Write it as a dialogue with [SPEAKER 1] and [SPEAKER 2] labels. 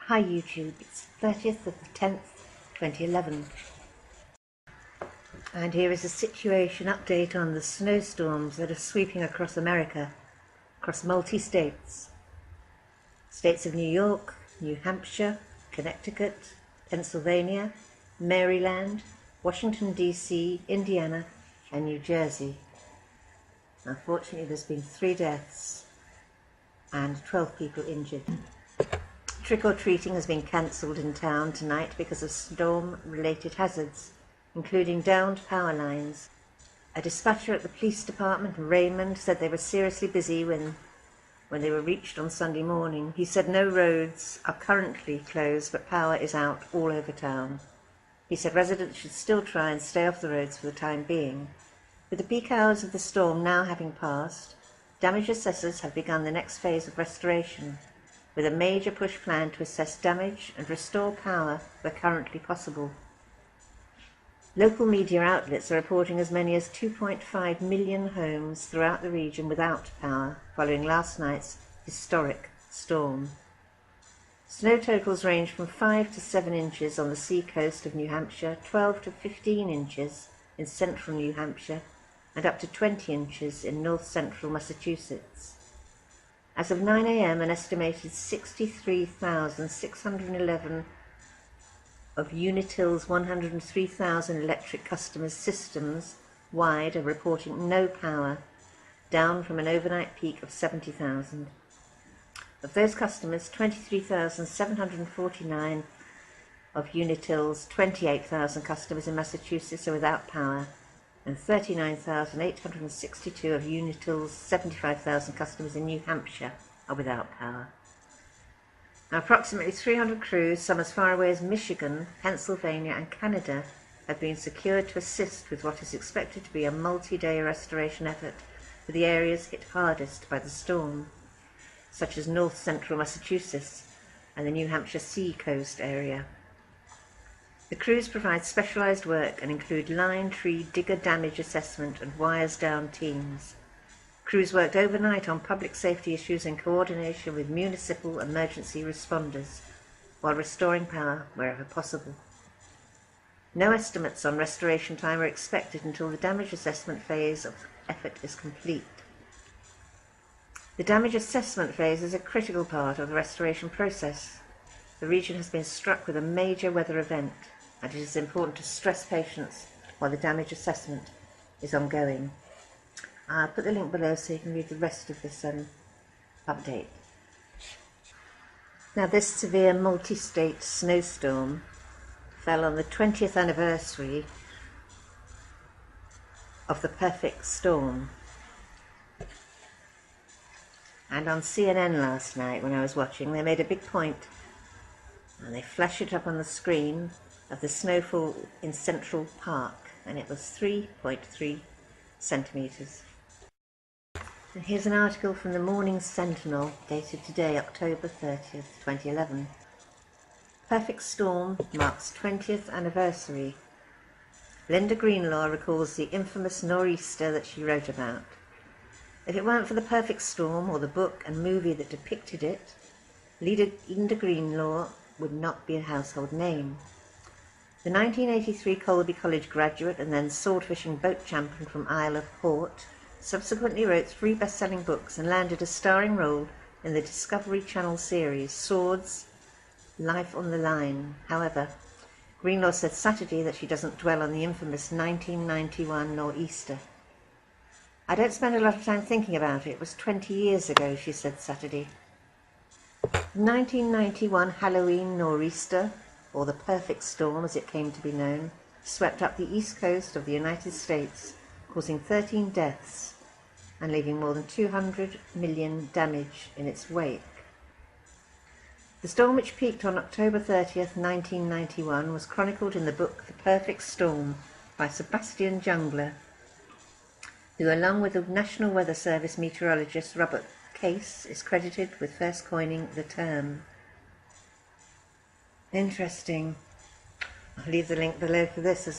[SPEAKER 1] Hi YouTube, it's 30th of the 10th, 2011. And here is a situation update on the snowstorms that are sweeping across America, across multi-states. States of New York, New Hampshire, Connecticut, Pennsylvania, Maryland, Washington DC, Indiana and New Jersey. Unfortunately, there's been 3 deaths and 12 people injured. Trick-or-treating has been cancelled in town tonight because of storm-related hazards, including downed power lines. A dispatcher at the police department in Raymond said they were seriously busy when they were reached on Sunday morning. He said no roads are currently closed, but power is out all over town. He said residents should still try and stay off the roads for the time being. With the peak hours of the storm now having passed, damage assessors have begun the next phase of restoration, with a major push plan to assess damage and restore power where currently possible. Local media outlets are reporting as many as 2.5 million homes throughout the region without power following last night's historic storm. Snow totals range from 5 to 7 inches on the sea coast of New Hampshire, 12 to 15 inches in central New Hampshire, and up to 20 inches in north-central Massachusetts. As of 9 a.m, an estimated 63,611 of Unitil's 103,000 electric customers' systems wide are reporting no power, down from an overnight peak of 70,000. Of those customers, 23,749 of Unitil's 28,000 customers in Massachusetts are without power, and 39,862 of Unitil's 75,000 customers in New Hampshire are without power. Now, approximately 300 crews, some as far away as Michigan, Pennsylvania and Canada, have been secured to assist with what is expected to be a multi-day restoration effort for the areas hit hardest by the storm, such as north-central Massachusetts and the New Hampshire sea coast area. The crews provide specialised work and include line tree digger damage assessment and wires down teams. Crews worked overnight on public safety issues in coordination with municipal emergency responders while restoring power wherever possible. No estimates on restoration time are expected until the damage assessment phase of the effort is complete. The damage assessment phase is a critical part of the restoration process. The region has been struck with a major weather event, and it is important to stress patience while the damage assessment is ongoing. I'll put the link below so you can read the rest of this update. Now, this severe multi-state snowstorm fell on the 20th anniversary of the perfect storm. And on CNN last night when I was watching, they made a big point, and they flashed it up on the screen, of the snowfall in Central Park, and it was 3.3 centimetres. And here's an article from the Morning Sentinel dated today, October 30th, 2011. Perfect storm marks 20th anniversary. Linda Greenlaw recalls the infamous nor'easter that she wrote about. If it weren't for the perfect storm or the book and movie that depicted it, Linda Greenlaw would not be a household name. The 1983 Colby College graduate and then sword-fishing boat champion from Isle of Haut subsequently wrote 3 best-selling books and landed a starring role in the Discovery Channel series Swords, Life on the Line. However, Greenlaw said Saturday that she doesn't dwell on the infamous 1991 nor'easter. I don't spend a lot of time thinking about it. It was 20 years ago, she said Saturday. The 1991 Halloween nor'easter, or the perfect storm as it came to be known, swept up the east coast of the United States, causing 13 deaths and leaving more than 200 million damage in its wake. The storm, which peaked on October 30th, 1991, was chronicled in the book The Perfect Storm by Sebastian Jungler, who, along with the National Weather Service meteorologist Robert Case, is credited with first coining the term. Interesting. I'll leave the link below for this as